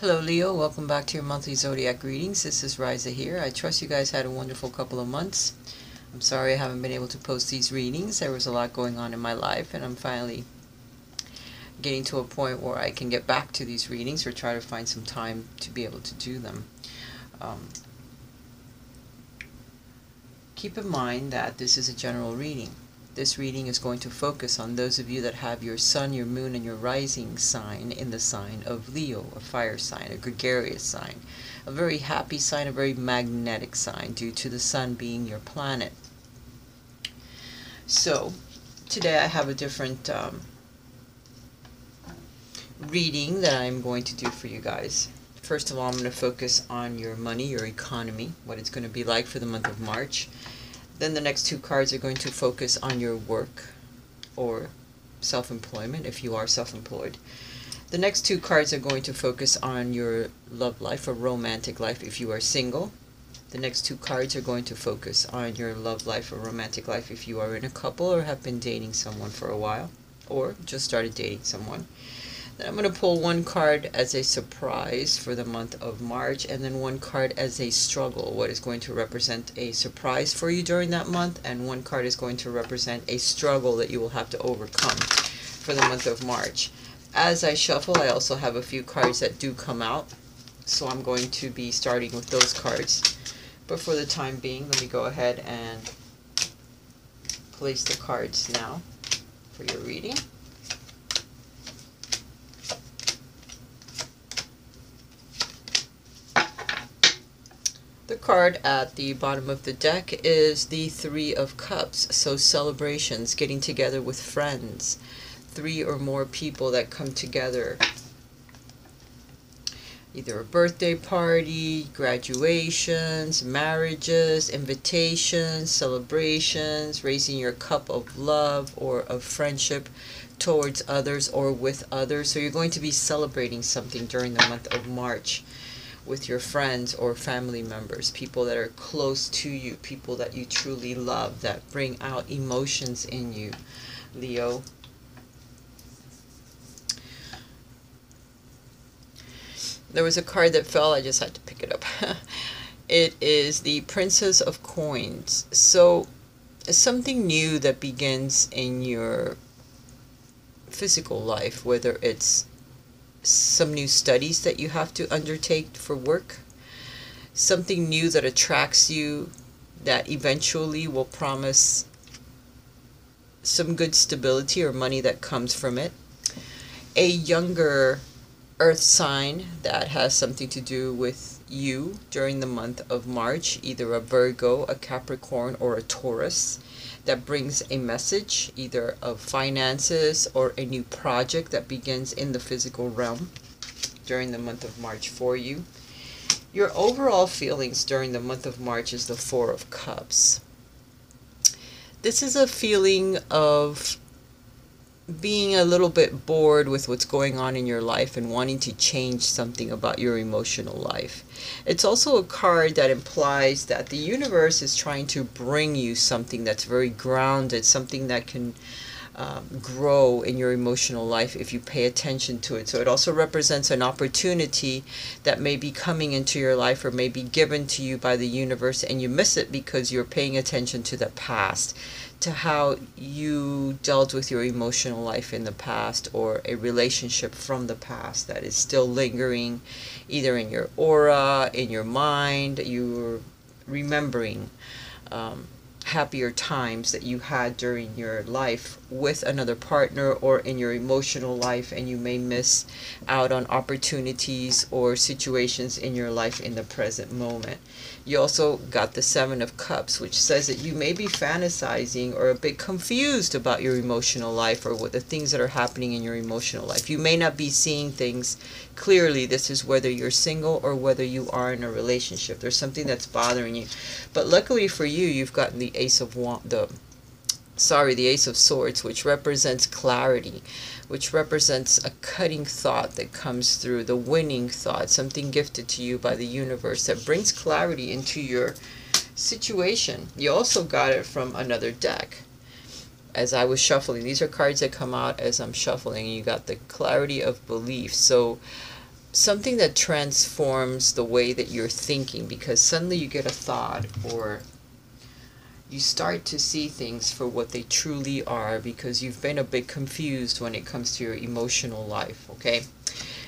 Hello Leo, welcome back to your monthly zodiac readings. This is Raisa here. I trust you guys had a wonderful couple of months. I'm sorry I haven't been able to post these readings. There was a lot going on in my life and I'm finally getting to a point where I can get back to these readings or try to find some time to be able to do them. Keep in mind that this is a general reading. This reading is going to focus on those of you that have your sun, your moon, and your rising sign in the sign of Leo, a fire sign, a gregarious sign, a very happy sign, a very magnetic sign due to the sun being your planet. So, today I have a different reading that I'm going to do for you guys. First of all, I'm going to focus on your money, your economy, what it's going to be like for the month of March. Then the next two cards are going to focus on your work or self-employment if you are self-employed. The next two cards are going to focus on your love life or romantic life if you are single. The next two cards are going to focus on your love life or romantic life if you are in a couple or have been dating someone for a while or just started dating someone. Then I'm going to pull one card as a surprise for the month of March and then one card as a struggle, what is going to represent a surprise for you during that month, and one card is going to represent a struggle that you will have to overcome for the month of March. As I shuffle, I also have a few cards that do come out, so I'm going to be starting with those cards. But for the time being, let me go ahead and place the cards now for your reading. The card at the bottom of the deck is the Three of Cups, so celebrations, getting together with friends, three or more people that come together, either a birthday party, graduations, marriages, invitations, celebrations, raising your cup of love or of friendship towards others or with others. So you're going to be celebrating something during the month of March with your friends or family members, people that are close to you, people that you truly love, that bring out emotions in you, Leo. There was a card that fell, I just had to pick it up. It is the Princess of Coins. So something new that begins in your physical life, whether it's some new studies that you have to undertake for work, something new that attracts you that eventually will promise some good stability or money that comes from it, a younger earth sign that has something to do with you during the month of March, either a Virgo, a Capricorn, or a Taurus, that brings a message either of finances or a new project that begins in the physical realm during the month of March for you. Your overall feelings during the month of March is the Four of Cups. This is a feeling of being a little bit bored with what's going on in your life and wanting to change something about your emotional life. It's also a card that implies that the universe is trying to bring you something that's very grounded, something that can grow in your emotional life if you pay attention to it. So it also represents an opportunity that may be coming into your life or may be given to you by the universe, and you miss it because you're paying attention to the past, to how you dealt with your emotional life in the past, or a relationship from the past that is still lingering either in your aura, in your mind. You're remembering happier times that you had during your life with another partner or in your emotional life, and you may miss out on opportunities or situations in your life in the present moment. You also got the Seven of Cups, which says that you may be fantasizing or a bit confused about your emotional life or what the things that are happening in your emotional life. You may not be seeing things clearly. This is whether you're single or whether you are in a relationship. There's something that's bothering you. But luckily for you, you've gotten the Ace of the Ace of Swords, which represents clarity, which represents a cutting thought that comes through, the winning thought, something gifted to you by the universe that brings clarity into your situation. You also got it from another deck. As I was shuffling, these are cards that come out as I'm shuffling, and you got the clarity of belief. So something that transforms the way that you're thinking, because suddenly you get a thought, or you start to see things for what they truly are, because you've been a bit confused when it comes to your emotional life, okay?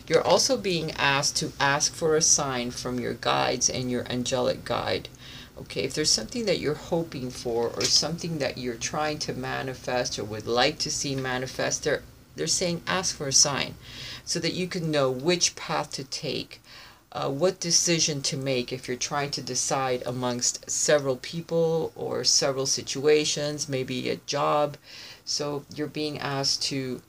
You're also being asked to ask for a sign from your guides and your angelic guide. Okay, if there's something that you're hoping for, or something that you're trying to manifest or would like to see manifest, they're saying ask for a sign so that you can know which path to take, what decision to make if you're trying to decide amongst several people or several situations, maybe a job. So you're being asked to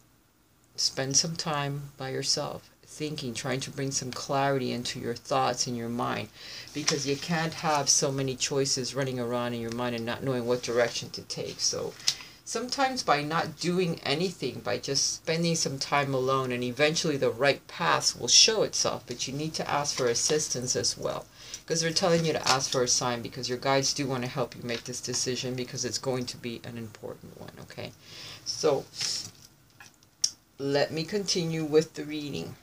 spend some time by yourself, thinking, trying to bring some clarity into your thoughts and your mind, because you can't have so many choices running around in your mind and not knowing what direction to take. So sometimes by not doing anything, by just spending some time alone, and eventually the right path will show itself, but you need to ask for assistance as well, because they're telling you to ask for a sign, because your guides do want to help you make this decision, because it's going to be an important one. Okay, so let me continue with the reading.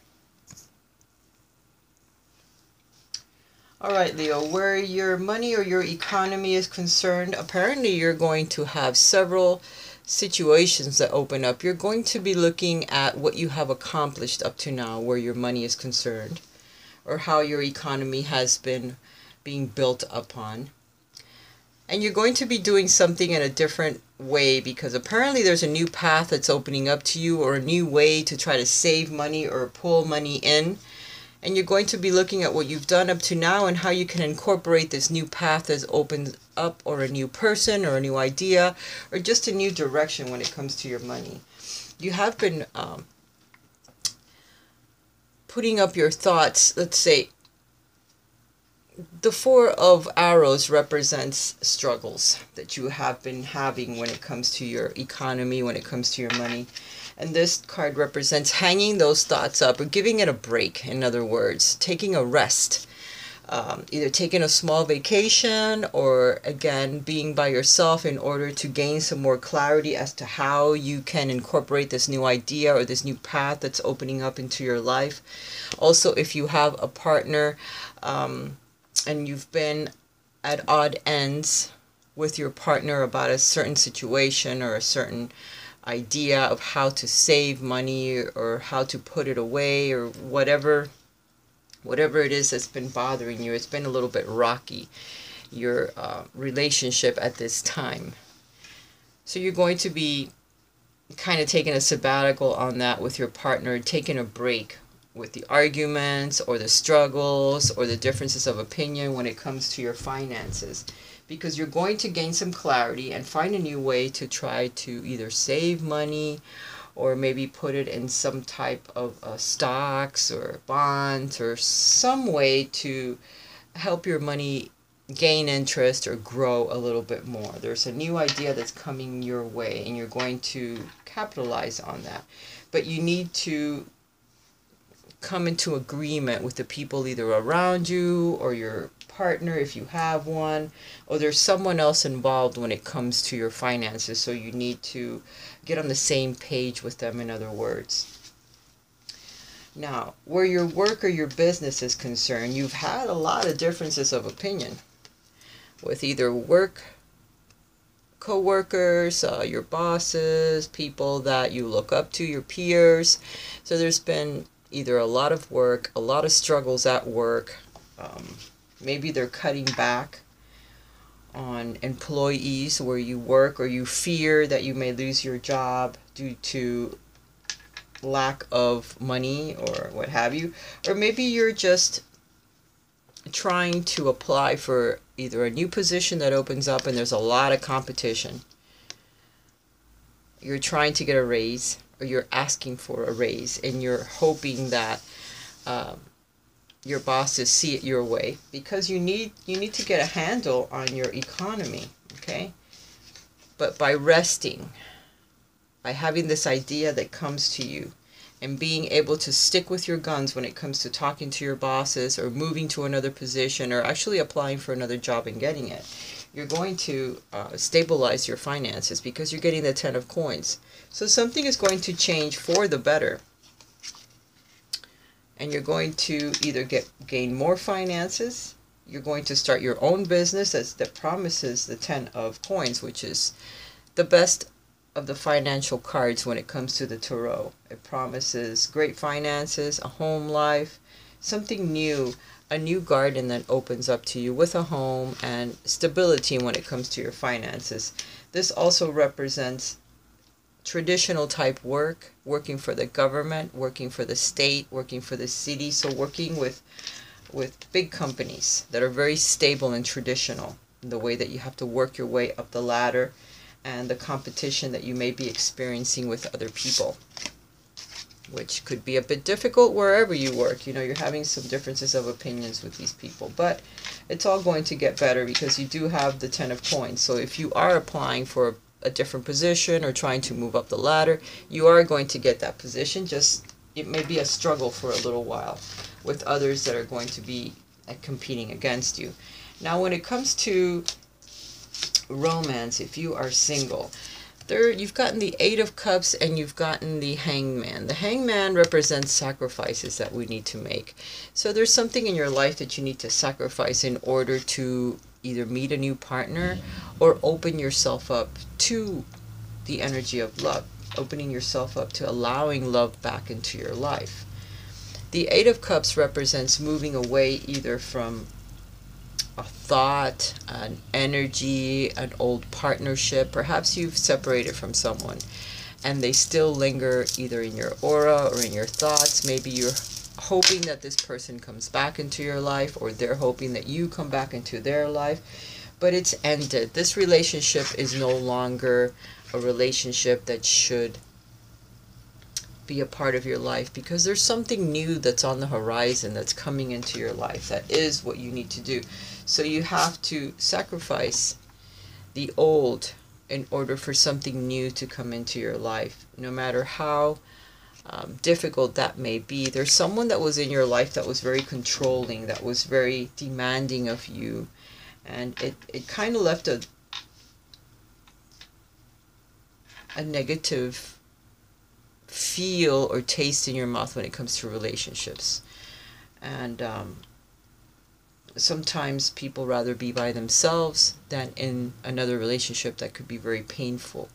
Alright, Leo, where your money or your economy is concerned, apparently you're going to have several situations that open up. You're going to be looking at what you have accomplished up to now where your money is concerned, or how your economy has been being built upon. And you're going to be doing something in a different way, because apparently there's a new path that's opening up to you, or a new way to try to save money or pull money in. And you're going to be looking at what you've done up to now and how you can incorporate this new path that's opened up, or a new person, or a new idea, or just a new direction when it comes to your money. You have been putting up your thoughts. Let's say the Four of Arrows represents struggles that you have been having when it comes to your economy, when it comes to your money. And this card represents hanging those thoughts up, or giving it a break. In other words, taking a rest. Either taking a small vacation, or again being by yourself in order to gain some more clarity as to how you can incorporate this new idea or this new path that's opening up into your life. Also, if you have a partner and you've been at odd ends with your partner about a certain situation or a certain idea of how to save money, or how to put it away, or whatever it is that's been bothering you, it's been a little bit rocky, your relationship at this time. So you're going to be kind of taking a sabbatical on that with your partner, taking a break with the arguments or the struggles or the differences of opinion when it comes to your finances, because you're going to gain some clarity and find a new way to try to either save money, or maybe put it in some type of stocks or bonds, or some way to help your money gain interest or grow a little bit more. There's a new idea that's coming your way, and you're going to capitalize on that. But you need to come into agreement with the people either around you, or your partner if you have one, or there's someone else involved when it comes to your finances, so you need to get on the same page with them, in other words. Now, where your work or your business is concerned, you've had a lot of differences of opinion with either work co-workers, your bosses, people that you look up to, your peers. So there's been either a lot of work, a lot of struggles at work. Maybe they're cutting back on employees where you work, or you fear that you may lose your job due to lack of money or what have you. Or maybe you're just trying to apply for either a new position that opens up and there's a lot of competition. You're trying to get a raise, or you're asking for a raise, and you're hoping that your bosses see it your way, because you need to get a handle on your economy, okay? But by resting, by having this idea that comes to you, and being able to stick with your guns when it comes to talking to your bosses, or moving to another position, or actually applying for another job and getting it, you're going to stabilize your finances, because you're getting the 10 of coins. So something is going to change for the better. and you're going to either gain more finances, you're going to start your own business that promises the 10 of coins, which is the best of the financial cards when it comes to the tarot. It promises great finances, a home life, something new, a new garden that opens up to you with a home, and stability when it comes to your finances. This also represents traditional type work, working for the government, working for the state, working for the city, so working with big companies that are very stable and traditional in the way that you have to work your way up the ladder, and the competition that you may be experiencing with other people, which could be a bit difficult wherever you work. You know, you're having some differences of opinions with these people, but it's all going to get better because you do have the 10 of coins. So if you are applying for a different position or trying to move up the ladder, you are going to get that position. Just it may be a struggle for a little while with others that are going to be competing against you. Now when it comes to romance, if you are single, you've gotten the 8 of Cups and you've gotten the Hangman. The Hangman represents sacrifices that we need to make. So there's something in your life that you need to sacrifice in order to either meet a new partner or open yourself up to the energy of love, opening yourself up to allowing love back into your life. The 8 of Cups represents moving away either from a thought, an energy, an old partnership. Perhaps you've separated from someone and they still linger either in your aura or in your thoughts. Maybe you're hoping that this person comes back into your life, or they're hoping that you come back into their life, but it's ended. This relationship is no longer a relationship that should be a part of your life, because there's something new that's on the horizon that's coming into your life that is what you need to do. So you have to sacrifice the old in order for something new to come into your life, no matter how difficult that may be. There's someone that was in your life that was very controlling, that was very demanding of you, and it kind of left a negative feel or taste in your mouth when it comes to relationships. And sometimes people rather be by themselves than in another relationship that could be very painful.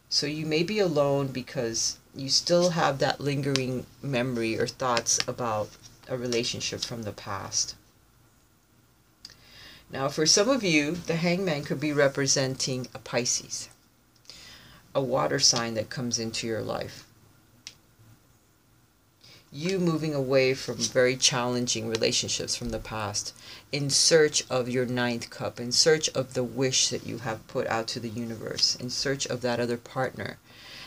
So you may be alone because you still have that lingering memory or thoughts about a relationship from the past. Now for some of you, the Hangman could be representing a Pisces, a water sign that comes into your life. You moving away from very challenging relationships from the past in search of your 9th cup, in search of the wish that you have put out to the universe, in search of that other partner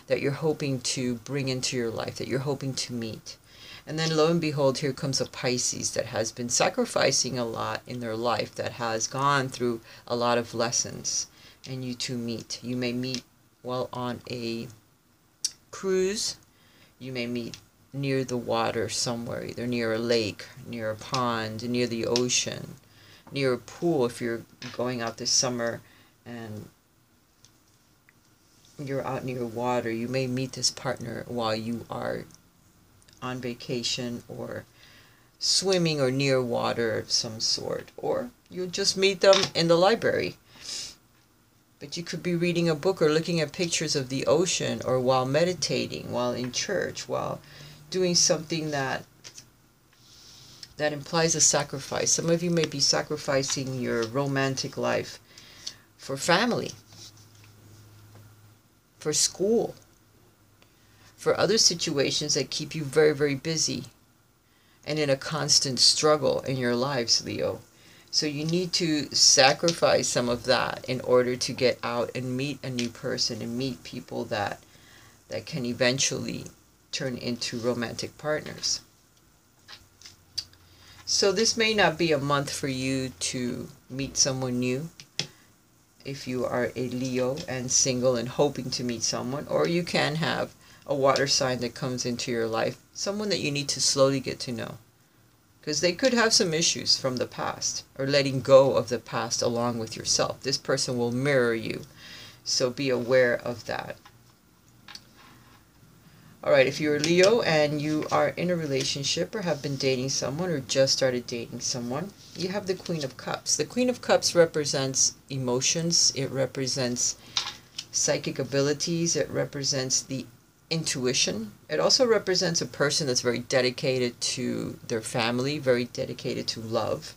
that you're hoping to bring into your life, that you're hoping to meet. And then lo and behold, here comes a Pisces that has been sacrificing a lot in their life, that has gone through a lot of lessons, and you two meet. You may meet while on a cruise. You may meet near the water somewhere, either near a lake, near a pond, near the ocean, near a pool if you're going out this summer and you're out near water. You may meet this partner while you are on vacation or swimming or near water of some sort, or you'll just meet them in the library. But you could be reading a book or looking at pictures of the ocean, or while meditating, while in church, while doing something that implies a sacrifice. Some of you may be sacrificing your romantic life for family, for school, for other situations that keep you very, very busy and in a constant struggle in your lives, Leo. So you need to sacrifice some of that in order to get out and meet a new person and meet people that can eventually turn into romantic partners. So this may not be a month for you to meet someone new if you are a Leo and single and hoping to meet someone, or you can have a water sign that comes into your life, someone that you need to slowly get to know, because they could have some issues from the past, or letting go of the past along with yourself. This person will mirror you, so be aware of that. All right, if you're a Leo and you are in a relationship or have been dating someone or just started dating someone, you have the Queen of Cups. The Queen of Cups represents emotions. It represents psychic abilities. It represents the intuition. It also represents a person that's very dedicated to their family, very dedicated to love.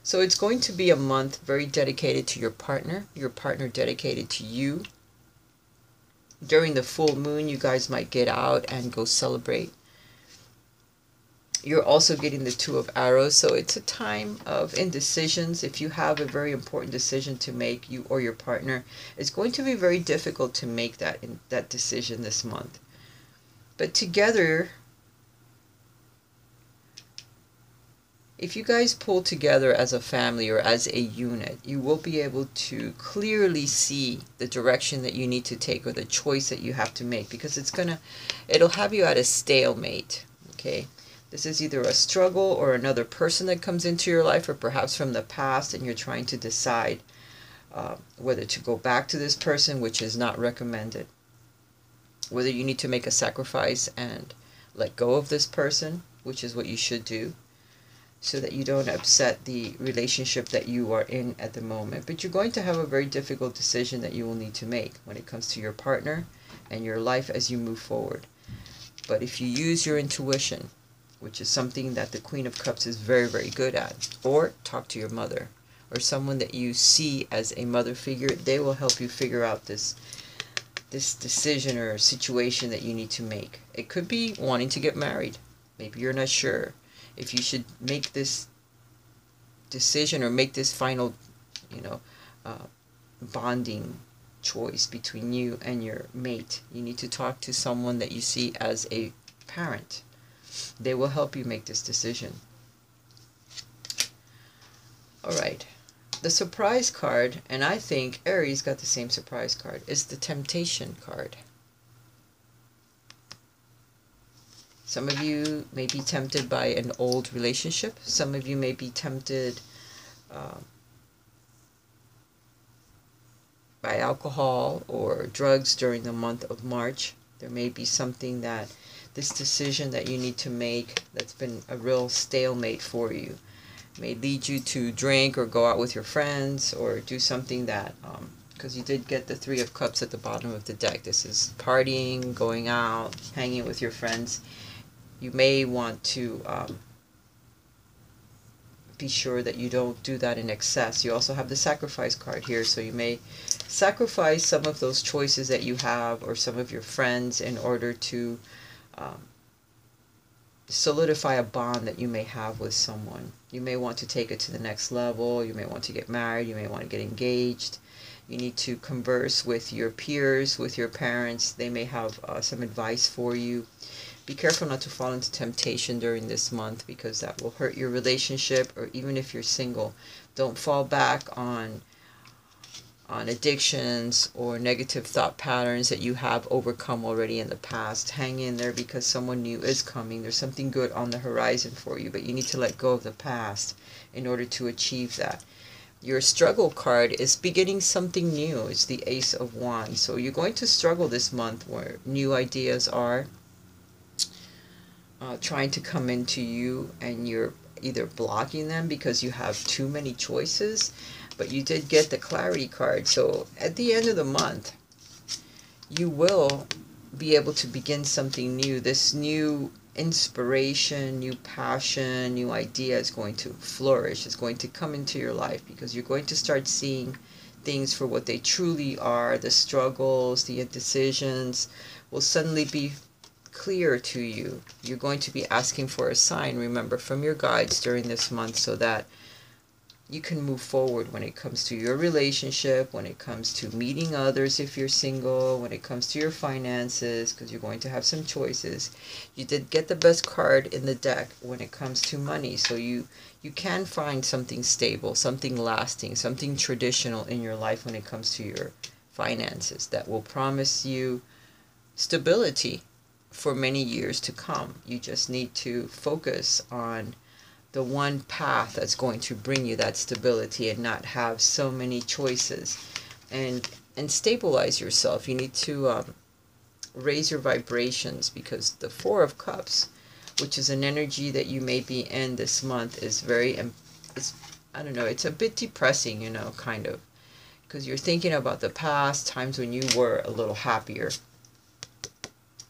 So it's going to be a month very dedicated to your partner dedicated to you. During the full moon, you guys might get out and go celebrate. You're also getting the Two of Arrows, so it's a time of indecisions. If you have a very important decision to make, you or your partner, it's going to be very difficult to make that decision this month. But together, if you guys pull together as a family or as a unit, you will be able to clearly see the direction that you need to take or the choice that you have to make, because it'll have you at a stalemate. Okay, this is either a struggle or another person that comes into your life, or perhaps from the past, and you're trying to decide whether to go back to this person, which is not recommended, whether you need to make a sacrifice and let go of this person, which is what you should do, so that you don't upset the relationship that you are in at the moment. But you're going to have a very difficult decision that you will need to make when it comes to your partner and your life as you move forward. But if you use your intuition, which is something that the Queen of Cups is very, very good at, or talk to your mother or someone that you see as a mother figure, they will help you figure out this decision or situation that you need to make. It could be wanting to get married. Maybe you're not sure if you should make this decision or make this final, bonding choice between you and your mate. You need to talk to someone that you see as a parent. They will help you make this decision. All right. The surprise card, and I think Aries got the same surprise card, is the Temptation card. Some of you may be tempted by an old relationship. Some of you may be tempted by alcohol or drugs during the month of March. There may be something this decision that you need to make that's been a real stalemate for you. It may lead you to drink or go out with your friends or do something that, because you did get the Three of Cups at the bottom of the deck. This is partying, going out, hanging with your friends. You may want to be sure that you don't do that in excess. You also have the sacrifice card here, so you may sacrifice some of those choices that you have or some of your friends in order to solidify a bond that you may have with someone. You may want to take it to the next level. You may want to get married. You may want to get engaged. You need to converse with your peers, with your parents. They may have some advice for you. Be careful not to fall into temptation during this month, because that will hurt your relationship. Or even if you're single, don't fall back on addictions or negative thought patterns that you have overcome already in the past. Hang in there, because someone new is coming. There's something good on the horizon for you, but you need to let go of the past in order to achieve that. Your struggle card is beginning something new. It's the Ace of Wands. So you're going to struggle this month where new ideas are trying to come into you, and you're either blocking them because you have too many choices. But you did get the Clarity card, so at the end of the month you will be able to begin something new. This new inspiration, new passion, new idea is going to flourish. It's going to come into your life, because you're going to start seeing things for what they truly are. The struggles, the indecisions will suddenly be clear to you. You're going to be asking for a sign, remember, from your guides during this month, so that you can move forward when it comes to your relationship, when it comes to meeting others if you're single, when it comes to your finances, because you're going to have some choices. You did get the best card in the deck when it comes to money, so you can find something stable, something lasting, something traditional in your life when it comes to your finances that will promise you stability for many years to come. You just need to focus on the one path that's going to bring you that stability and not have so many choices, and stabilize yourself. You need to raise your vibrations, because the Four of Cups, which is an energy that you may be in this month, is very, it's, I don't know, it's a bit depressing, you know, kind of, because you're thinking about the past, times when you were a little happier.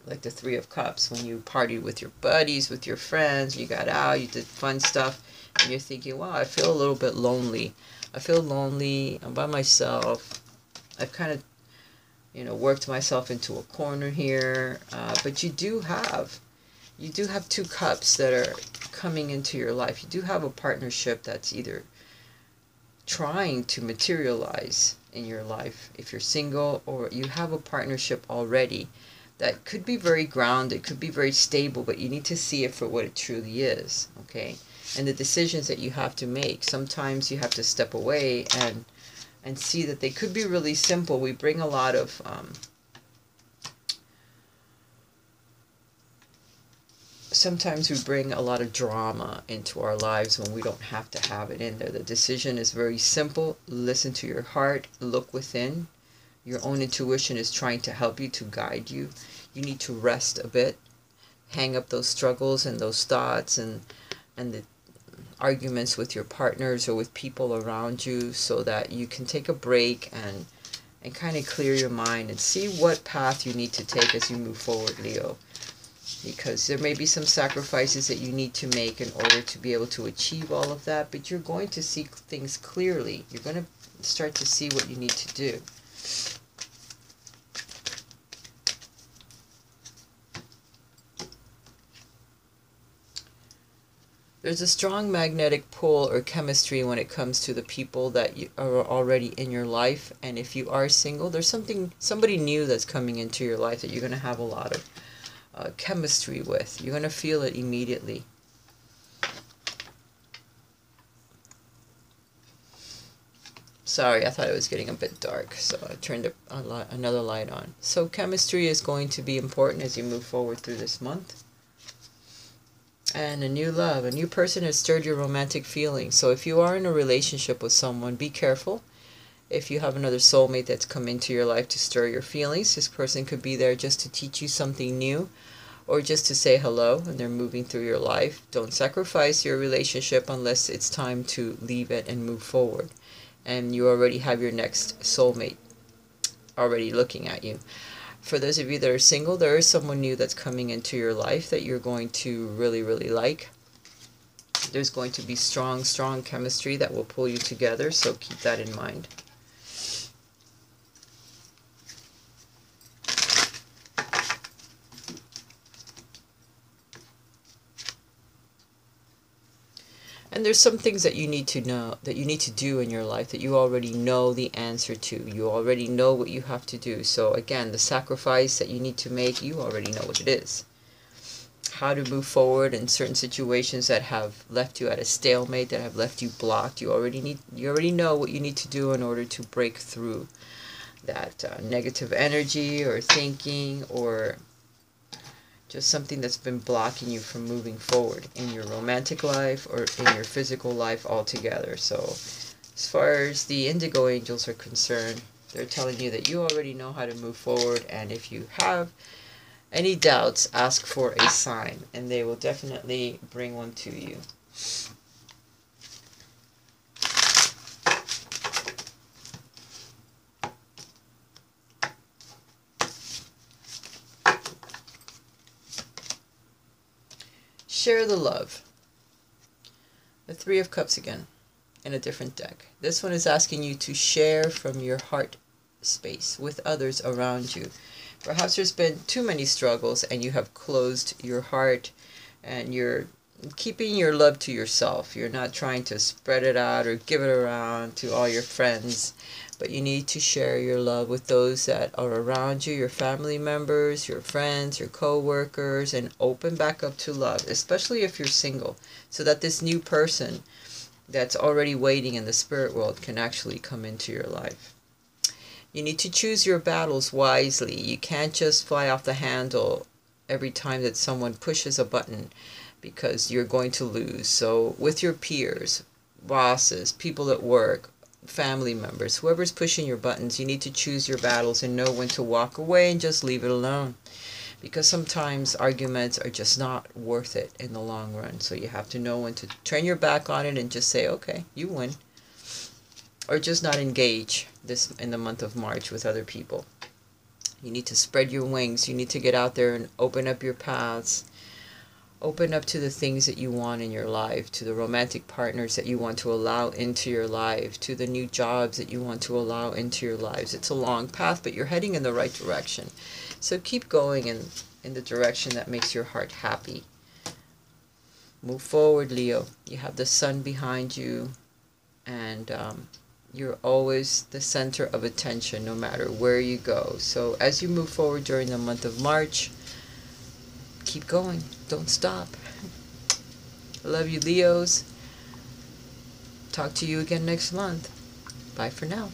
Like the Three of Cups, when you partied with your buddies, with your friends, you got out, you did fun stuff, and you're thinking, wow, I feel a little bit lonely. I feel lonely, I'm by myself. I've kind of, you know, worked myself into a corner here. But you do have two cups that are coming into your life. You do have a partnership that's either trying to materialize in your life if you're single, or you have a partnership already that could be very grounded, could be very stable, but you need to see it for what it truly is, okay? And the decisions that you have to make, sometimes you have to step away and see that they could be really simple. We bring a lot of sometimes we bring a lot of drama into our lives when we don't have to have it in there. The decision is very simple. Listen to your heart, look within. Your own intuition is trying to help you, to guide you. You need to rest a bit, hang up those struggles and those thoughts and the arguments with your partners or with people around you, so that you can take a break and kind of clear your mind and see what path you need to take as you move forward, Leo. Because there may be some sacrifices that you need to make in order to be able to achieve all of that, but you're going to see things clearly. You're going to start to see what you need to do. There's a strong magnetic pull or chemistry when it comes to the people that are already in your life. And if you are single, there's somebody new that's coming into your life that you're going to have a lot of chemistry with. You're going to feel it immediately. Sorry, I thought it was getting a bit dark, so I turned another light on. So chemistry is going to be important as you move forward through this month. And a new love, a new person has stirred your romantic feelings. So if you are in a relationship with someone, be careful. If you have another soulmate that's come into your life to stir your feelings, this person could be there just to teach you something new, or just to say hello, and they're moving through your life. Don't sacrifice your relationship unless it's time to leave it and move forward. And you already have your next soulmate already looking at you. For those of you that are single, there is someone new that's coming into your life that you're going to really, really like. There's going to be strong, strong chemistry that will pull you together, so keep that in mind. And there's some things that you need to know, that you need to do in your life that you already know the answer to. You already know what you have to do. So again, the sacrifice that you need to make, you already know what it is. How to move forward in certain situations that have left you at a stalemate, that have left you blocked. You already know what you need to do in order to break through that negative energy or thinking, or just something that's been blocking you from moving forward in your romantic life or in your physical life altogether. So as far as the indigo angels are concerned, they're telling you that you already know how to move forward, and if you have any doubts, ask for a sign and they will definitely bring one to you. Share the love. The Three of Cups again, in a different deck. This one is asking you to share from your heart space with others around you. Perhaps there's been too many struggles and you have closed your heart and you're keeping your love to yourself. You're not trying to spread it out or give it around to all your friends, but you need to share your love with those that are around you, your family members, your friends, your co-workers, and open back up to love, especially if you're single, so that this new person that's already waiting in the spirit world can actually come into your life. You need to choose your battles wisely. You can't just fly off the handle every time that someone pushes a button, because you're going to lose. So with your peers, bosses, people at work, family members, whoever's pushing your buttons, you need to choose your battles and know when to walk away and just leave it alone. Because sometimes arguments are just not worth it in the long run. So you have to know when to turn your back on it and just say, okay, you win. Or just not engage this in the month of March with other people. You need to spread your wings. You need to get out there and open up your paths. Open up to the things that you want in your life, to the romantic partners that you want to allow into your life, to the new jobs that you want to allow into your lives. It's a long path, but you're heading in the right direction. So keep going in the direction that makes your heart happy. Move forward, Leo. You have the sun behind you, and you're always the center of attention no matter where you go. So as you move forward during the month of March, keep going. Don't stop. I love you, Leos. Talk to you again next month. Bye for now.